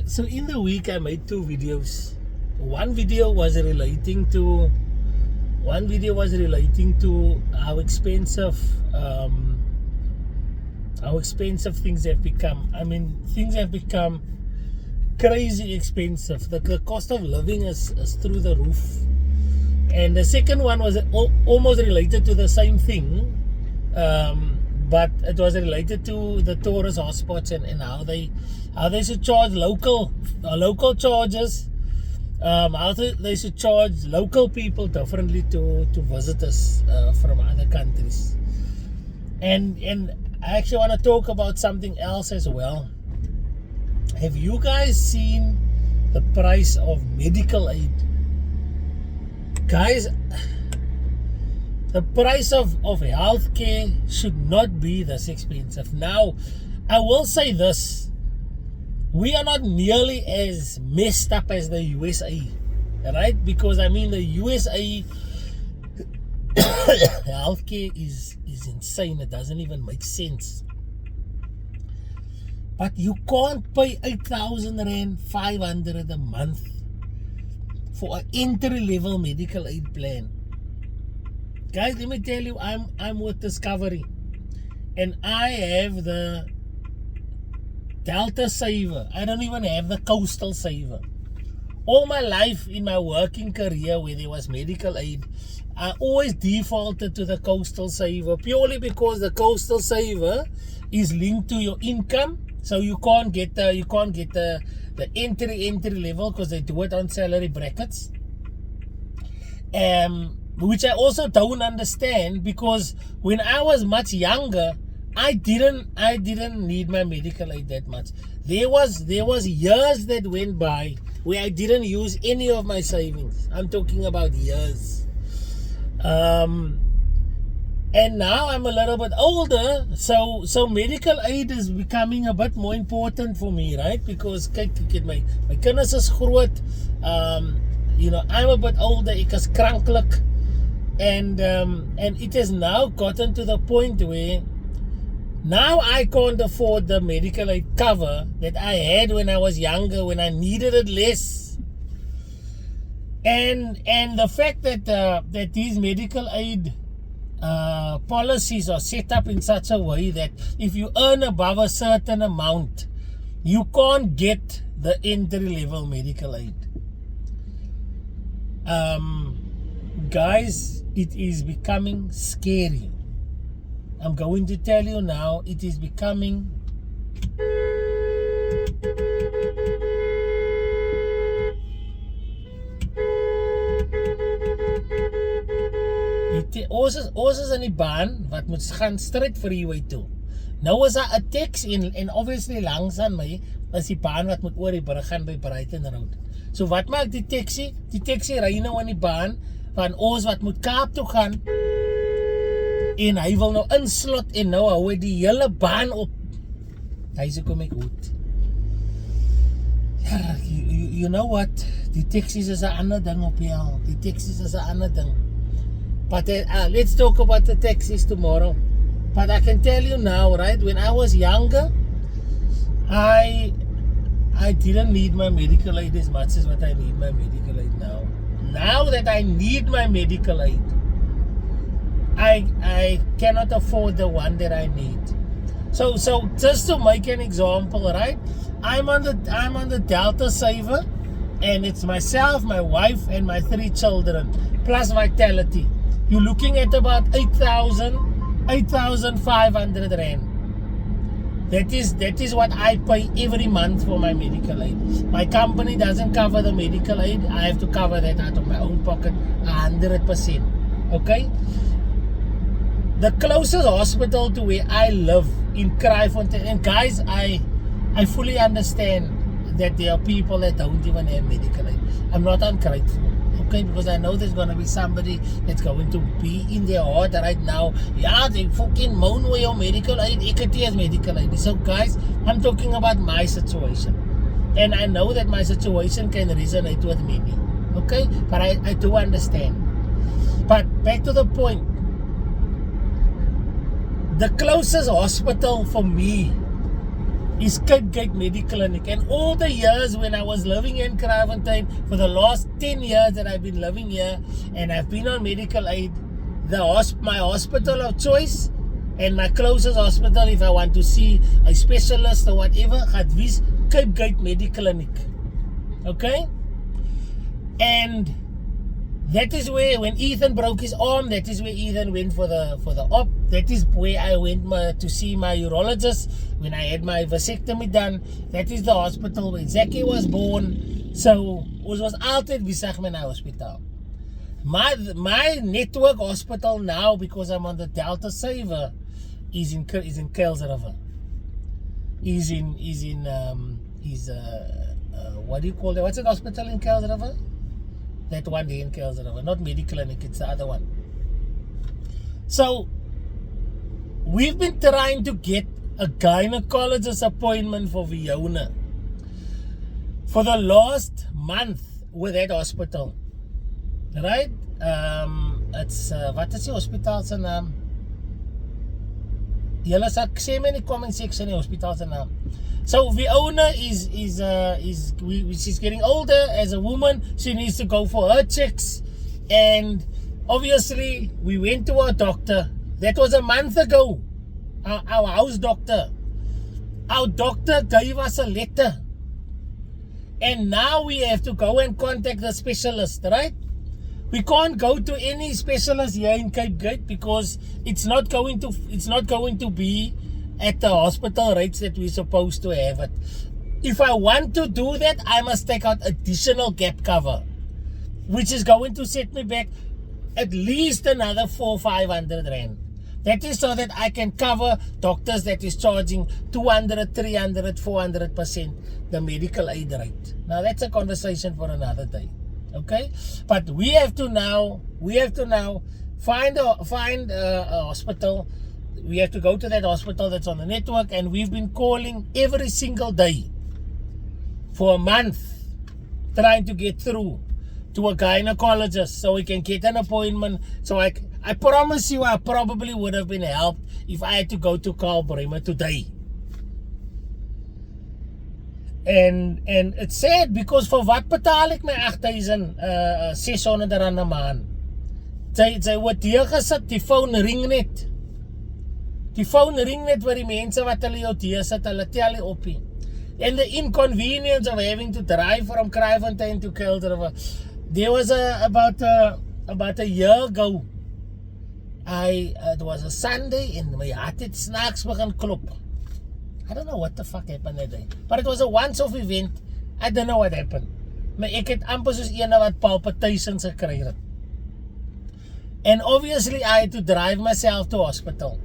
So in the week I made 2 videos. One video was relating to how expensive things have become. I mean, things have become crazy expensive. The cost of living is through the roof. And the second one was almost related to the same thing, but it was related to the tourist hotspots and how they should charge local charges, how they should charge local people differently to visitors from other countries. And I actually want to talk about something else as well. Have you guys seen the price of medical aid? Guys, the price of healthcare should not be this expensive. Now, I will say this. We are not nearly as messed up as the USA, right? Because, I mean, the USA healthcare is insane. It doesn't even make sense. But you can't pay 8,000 Rand, 500 a month for an entry-level medical aid plan. Guys, let me tell you, I'm with Discovery, and I have the Delta Saver. I don't even have the Coastal Saver. All my life in my working career where there was medical aid, I always defaulted to the Coastal Saver purely because the Coastal Saver is linked to your income, so you can't get the entry level because they do it on salary brackets. Which I also don't understand, because when I was much younger, I didn't need my medical aid that much. There was years that went by where I didn't use any of my savings. I'm talking about years. And now I'm a little bit older, so medical aid is becoming a bit more important for me, right? Because kyk, my kinders is groot. You know, I'm a bit older, ek is kranklik. And it has now gotten to the point where now I can't afford the medical aid cover that I had when I was younger, when I needed it less. And the fact that these medical aid policies are set up in such a way that if you earn above a certain amount, you can't get the entry-level medical aid. Guys, it is becoming scary. I'm going to tell you now, it is becoming ons is in die baan wat moet gaan straight freeway toe. Nou is daar 'n taxi en obviously langs aan my is die baan wat moet oor die brug gaan by Brighton Road. So wat maak die taxi? Die taxi ry nou aan die baan van ons wat moet Kaap toe gaan. En hy wil nou inslot en nou hou hy die hele baan op. Hy sê kom ek goed. Ja, you know what? Die taxis is 'n ander ding op hier. Die taxis is 'n ander ding. But let's talk about the taxis tomorrow. But I can tell you now, right? When I was younger, I didn't need my medical aid as much as what I need my medical aid now. Now that I need my medical aid, I cannot afford the one that I need. So just to make an example, right? I'm on the Delta Saver, and it's myself, my wife, and my 3 children plus Vitality. You're looking at about 8,500 Rand. That is what I pay every month for my medical aid. My company doesn't cover the medical aid. I have to cover that out of my own pocket 100%. Okay? The closest hospital to where I live in Kraaifontein, and guys, I fully understand that there are people that don't even have medical aid. I'm not ungrateful. Okay, because I know there's going to be somebody that's going to be in their heart right now. Yeah, they fucking moan with your medical aid. Ek het nie medical aid. So guys, I'm talking about my situation. And I know that my situation can resonate with many. Okay, but I do understand. But back to the point. The closest hospital for me is Cape Gate Medical Clinic. And all the years when I was living in Kraaifontein, for the last 10 years that I've been living here and I've been on medical aid, my hospital of choice and my closest hospital if I want to see a specialist or whatever, gaat wees Cape Gate Medical Clinic. Okay? And that is where, when Ethan broke his arm, that is where Ethan went for the op. That is where I went to see my urologist when I had my vasectomy done. That is the hospital where Zaki was born. So, ons was altyd besig met na hospitaal. My network hospital now, because I'm on the Delta Saver, is in Kuils River. What do you call it? What's the hospital in Kuils River? That one day in Kuils River, not Medical Clinic, it's the other one. So, we've been trying to get a gynecologist appointment for Fiona for the last month with that hospital. Right? It's, wat is die hospitaal se naam? Julle sê my in die comment section die hospitaal se naam. So Fiona she's getting older as a woman. She needs to go for her checks, and obviously we went to our doctor. That was a month ago. Our house doctor. Our doctor gave us a letter, and now we have to go and contact the specialist, right? We can't go to any specialist here in Cape Gate because it's not going to be at the hospital rates that we're supposed to have it. If I want to do that, I must take out additional gap cover, which is going to set me back at least another 400-500 rand. That is so that I can cover doctors that is charging 200, 300, 400% the medical aid rate. Now that's a conversation for another day. Okay, but we have to now find a hospital. We have to go to that hospital that's on the network, and we've been calling every single day for a month trying to get through to a gynecologist so we can get an appointment. So I promise you, I probably would have been helped if I had to go to Karl Bremer today. And it's sad because for wat betaal ek my 8,600 rand 'n maand? Sy word hier gesit, die phone ring net. Die phone ring net vir die mense wat hulle jou hier sit, hulle tel nie op nie. And the inconvenience of having to drive from Kraaifontein to Kuils River. There was about a year ago, it was a Sunday and my hart het snaaks begin klop. I don't know what the fuck happened that day. But it was a once-off event. I don't know what happened. Maar ek het amper soos ene wat palpitations gekry het. And obviously I had to drive myself to hospital.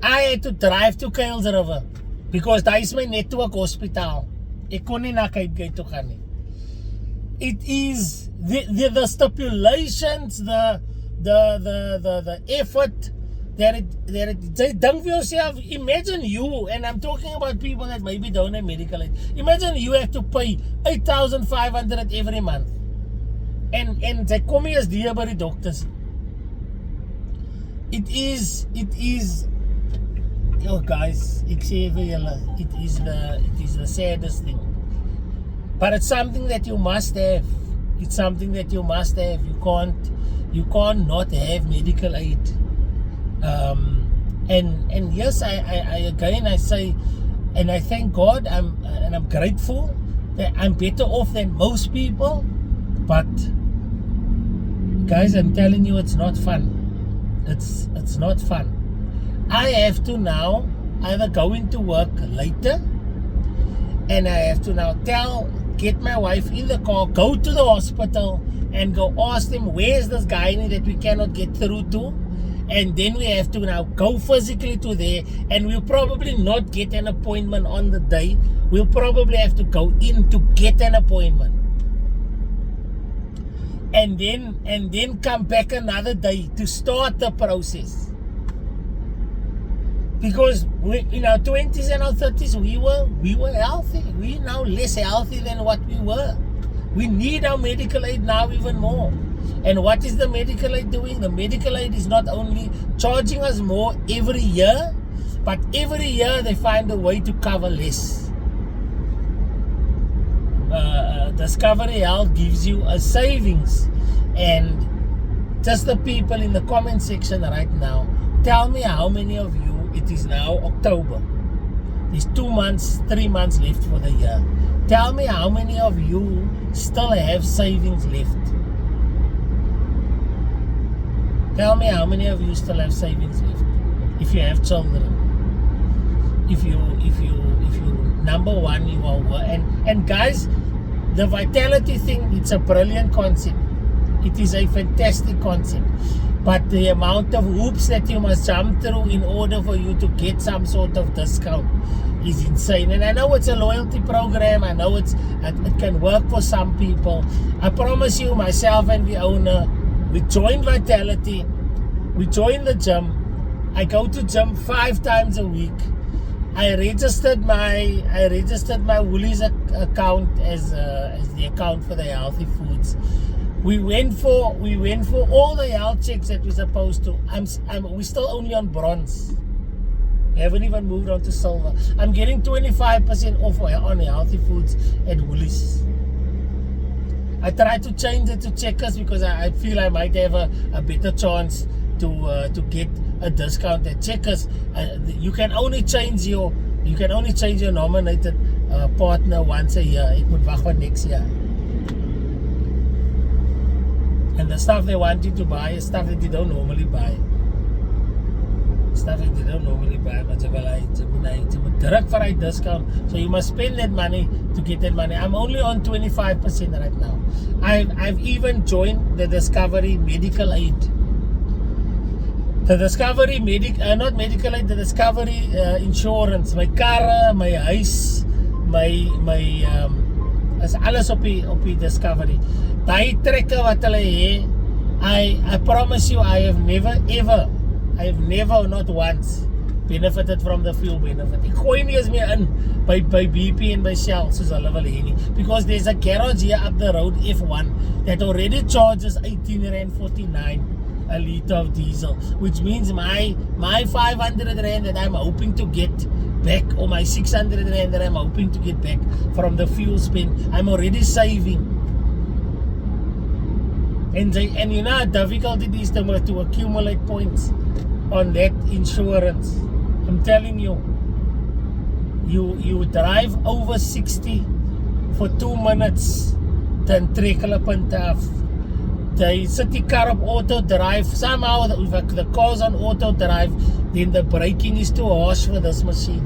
I had to drive to Kuils River because daar is my netwerk hospitaal. Ek kon nie na Cape Gate toe gaan nie. It is the stipulations, the effort that it dink vir yourself. Imagine you, and I'm talking about people that maybe don't have medical aid. Imagine you have to pay 8,500 every month. And sy kom nie as die by die dokters. It is oh guys, ek sê vir julle, it is the saddest thing. But it's something that you must have. It's something that you must have. You can't not have medical aid. And yes, I say, and I thank God, I'm grateful that I'm better off than most people. But guys, I'm telling you, it's not fun. It's not fun. I have to now either go into work later, and I have to now get my wife in the car, go to the hospital, and go ask them, where's this guy that we cannot get through to? And then we have to now go physically to there, and we'll probably not get an appointment on the day. We'll probably have to go in to get an appointment. And then come back another day to start the process. Because in our 20s and our 30s, we were healthy. We're now less healthy than what we were. We need our medical aid now even more. And what is the medical aid doing? The medical aid is not only charging us more every year, But every year they find a way to cover less. Discovery Health gives you a savings, and just the people in the comment section right now, tell me how many of you, it is now October, there's 2 months, 3 months left for the year. Tell me how many of you still have savings left. Tell me how many of you still have savings left. If you have children, if you number one, you are, and guys, the vitality thing, it's a brilliant concept. It is a fantastic concept. But the amount of hoops that you must jump through in order for you to get some sort of discount is insane. And I know it's a loyalty program. I know it can work for some people. I promise you, myself and the owner, we joined Vitality. We joined the gym. I go to gym 5 times a week. I registered my Woolies account as the account for the healthy foods. We went for all the health checks that we're supposed to. We're still only on bronze. We haven't even moved on to silver. I'm getting 25% off on healthy foods at Woolies. I tried to change it to Checkers because I feel I might have a better chance to get a discount at Checkers. You can only change your nominated partner once a year. It would wag van next year. And the stuff they want you to buy is stuff that you don't normally buy. Stuff that you don't normally buy, but it's a direct for a discount. So you must spend that money to get that money. I'm only on 25% right now. I've even joined the Discovery Medical Aid. The Discovery not medical aid, the Discovery insurance. My car, my huis, my is alles op die Discovery. Daai trekke wat hulle hê, I promise you, I have never not once benefited from the fuel benefit. Ek gooi nie eens meer in by BP en by Shell soos hulle wil hê nie, because there's a garage here up the road, F1, that already charges R18.49 a litre of diesel, which means my 500 rand that I'm hoping to get back, or my 600 rand that I'm hoping to get back from the fuel spend, I'm already saving. And you know how difficult it is to accumulate points on that insurance. I'm telling you, you drive over 60 for 2 minutes, then trek hulle punte af. They sit the car up auto drive. Somehow if the car's on auto drive, then the braking is too harsh for this machine,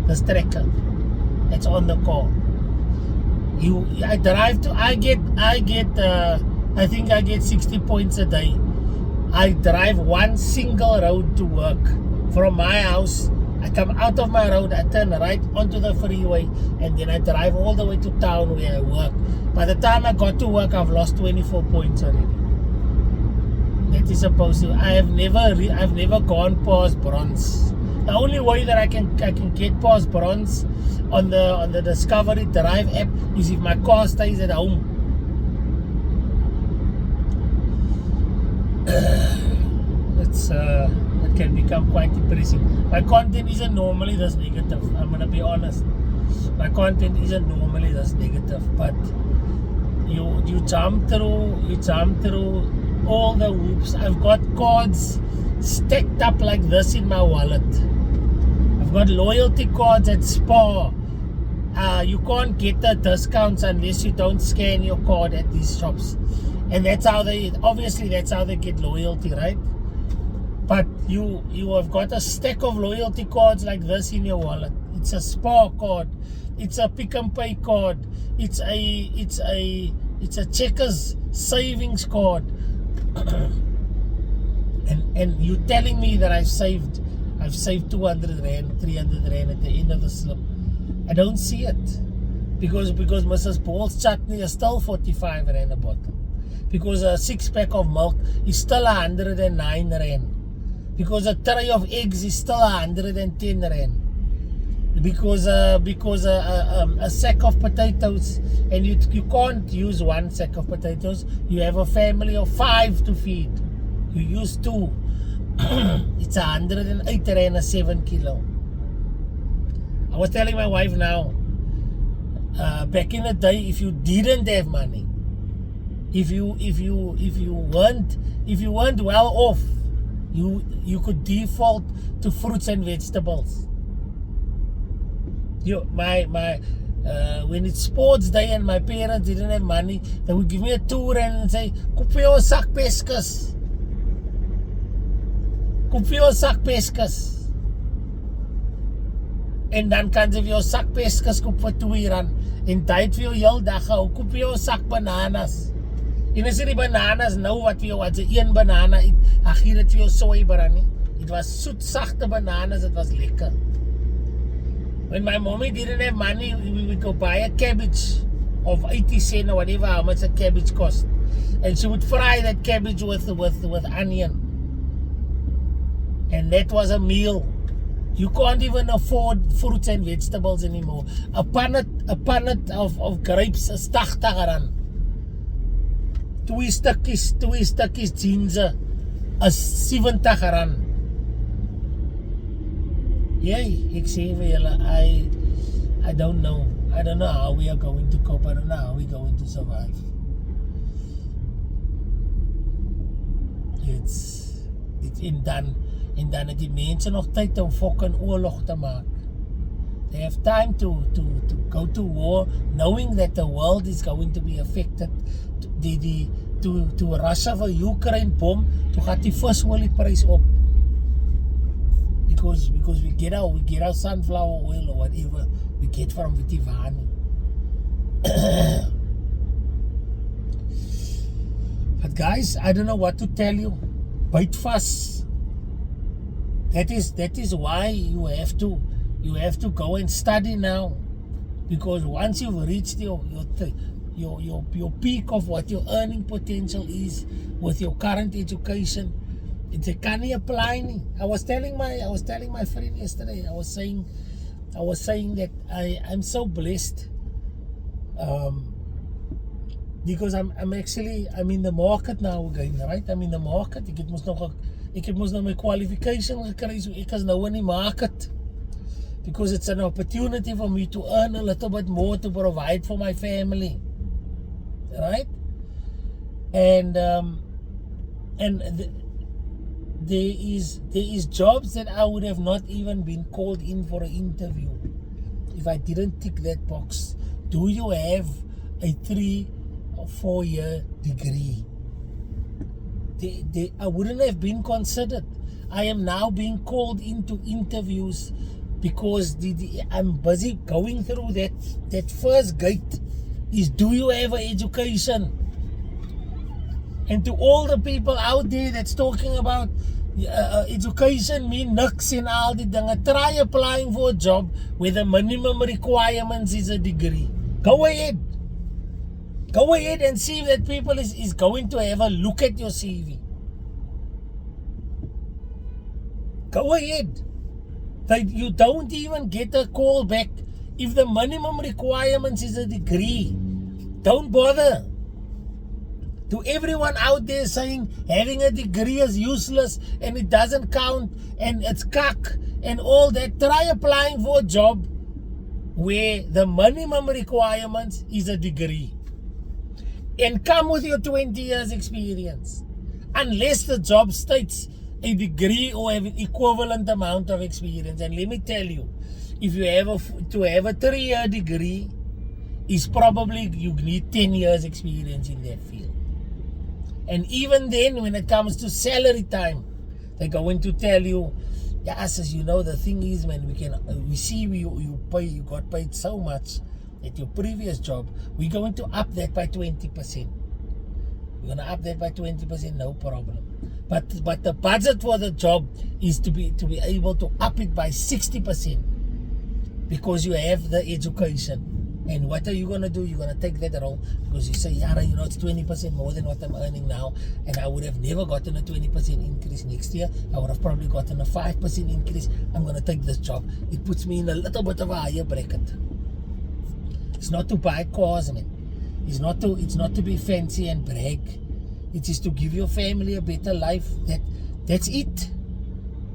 this trekker that's on the car. I think I get 60 points a day. I drive one single road to work. From my house, I come out of my road, I turn right onto the freeway, and then I drive all the way to town where I work. By the time I got to work, I've lost 24 points already. That is supposed to. I've never gone past bronze. The only way that I can get past bronze on the Discovery Drive app is if my car stays at home. It can become quite depressing. My content isn't normally this negative. I'm gonna be honest. My content isn't normally this negative, but you jump through all the hoops. I've got cards stacked up like this in my wallet. I've got loyalty cards at Spar. You can't get the discounts unless you don't scan your card at these shops, and that's how they get loyalty, right? But you have got a stack of loyalty cards like this in your wallet. It's a Spar card, it's a Pick and Pay card, it's a Checkers savings card. and you telling me that I've saved 200 rand, 300 rand at the end of the slip. I don't see it, because Mrs. Paul's chutney is still 45 rand a bottle, because a 6-pack of milk is still 109 rand, because a tray of eggs is still 110 rand, because a sack of potatoes, and you can't use one sack of potatoes. You have a family of 5 to feed. You use 2. It's 108 rand a 7 kilo. I was telling my wife now, back in the day, if you didn't have money, if you weren't well off, you could default to fruits and vegetables. When it's sports day and my parents didn't have money, they would give me a 2 rand and say, koop vir jou 'n sak peskas. Koop vir jou 'n sak peskas. En dan kan ze vir jou 'n sak peskas koop vir 2 rand. En tyd vir jou heel dag gehou, koop vir jou 'n sak bananas. En as jy die bananas nou wat vir jou, wat jy 1 banana eet, ag hier het vir jou soeibran nie. Dit was soet, sagte bananas, it was lekker. When my mommy didn't have money, we would go buy a cabbage of 80 cents or whatever, how much a cabbage cost. And she would fry that cabbage with onion. And that was a meal. You can't even afford fruits and vegetables anymore. A punnet of grapes is 80 rand. 2 stukkies ginger is 70 rand. Yay, ek sê vir julle, I don't know. I don't know how we are going to cope. I don't know how we're going to survive. It's dan het die mense nog tyd om fucking oorlog te maak. They have time to go to war, knowing that the world is going to be affected. To Russia vir Ukraine bom, toe gaan die visoliepryse op. Because we get our sunflower oil or whatever we get from Vitivani. But guys, I don't know what to tell you. Byt vas. That is why you have to go and study now, because once you've reached your peak of what your earning potential is with your current education, it's a can't apply nie. I was telling my friend yesterday. I was saying that I'm so blessed, because I'm in the market now again, right? I'm in the market. Ek het mos nou my qualification gekry, so ek is nou in die market, because it's an opportunity for me to earn a little bit more to provide for my family, right? And there is jobs that I would have not even been called in for an interview if I didn't tick that box. Do you have a 3 or 4 year degree? I wouldn't have been considered. I am now being called into interviews because I'm busy going through that first gate is, do you have an education? And to all the people out there that's talking about education mean niks en al die dinge, try applying for a job where the minimum requirements is a degree. Go ahead and see if that people is going to have a look at your CV. Go ahead. You don't even get a call back if the minimum requirements is a degree. Don't bother. To everyone out there saying having a degree is useless and it doesn't count and it's cuck and all that, try applying for a job where the minimum requirements is a degree. And come with your 20 years experience. Unless the job states a degree or an equivalent amount of experience. And let me tell you, if you have to have a 3-year degree, is probably you need 10 years experience in that field. And even then, when it comes to salary time, they're going to tell you, yes, as you know, the thing is, man, we see you got paid so much at your previous job, we're going to up that by 20%. We're going to up that by 20%, no problem. But the budget for the job is to be able to up it by 60%, because you have the education. And what are you going to do? You're going to take that role because you say, Yara, you know, it's 20% more than what I'm earning now, and I would have never gotten a 20% increase next year. I would have probably gotten a 5% increase. I'm going to take this job. It puts me in a little bit of a higher bracket. It's not to buy cars, man. It's not to be fancy and brag. It is to give your family a better life. That's it.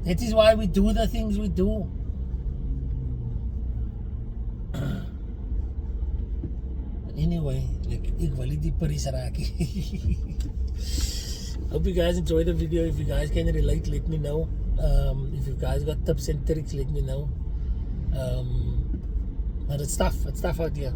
That is why we do the things we do. Anyway, like, ek wil nie dieper is raak. Hope you guys enjoy the video. If you guys can relate, let me know. If you guys got tips and tricks, let me know. But it's tough out here.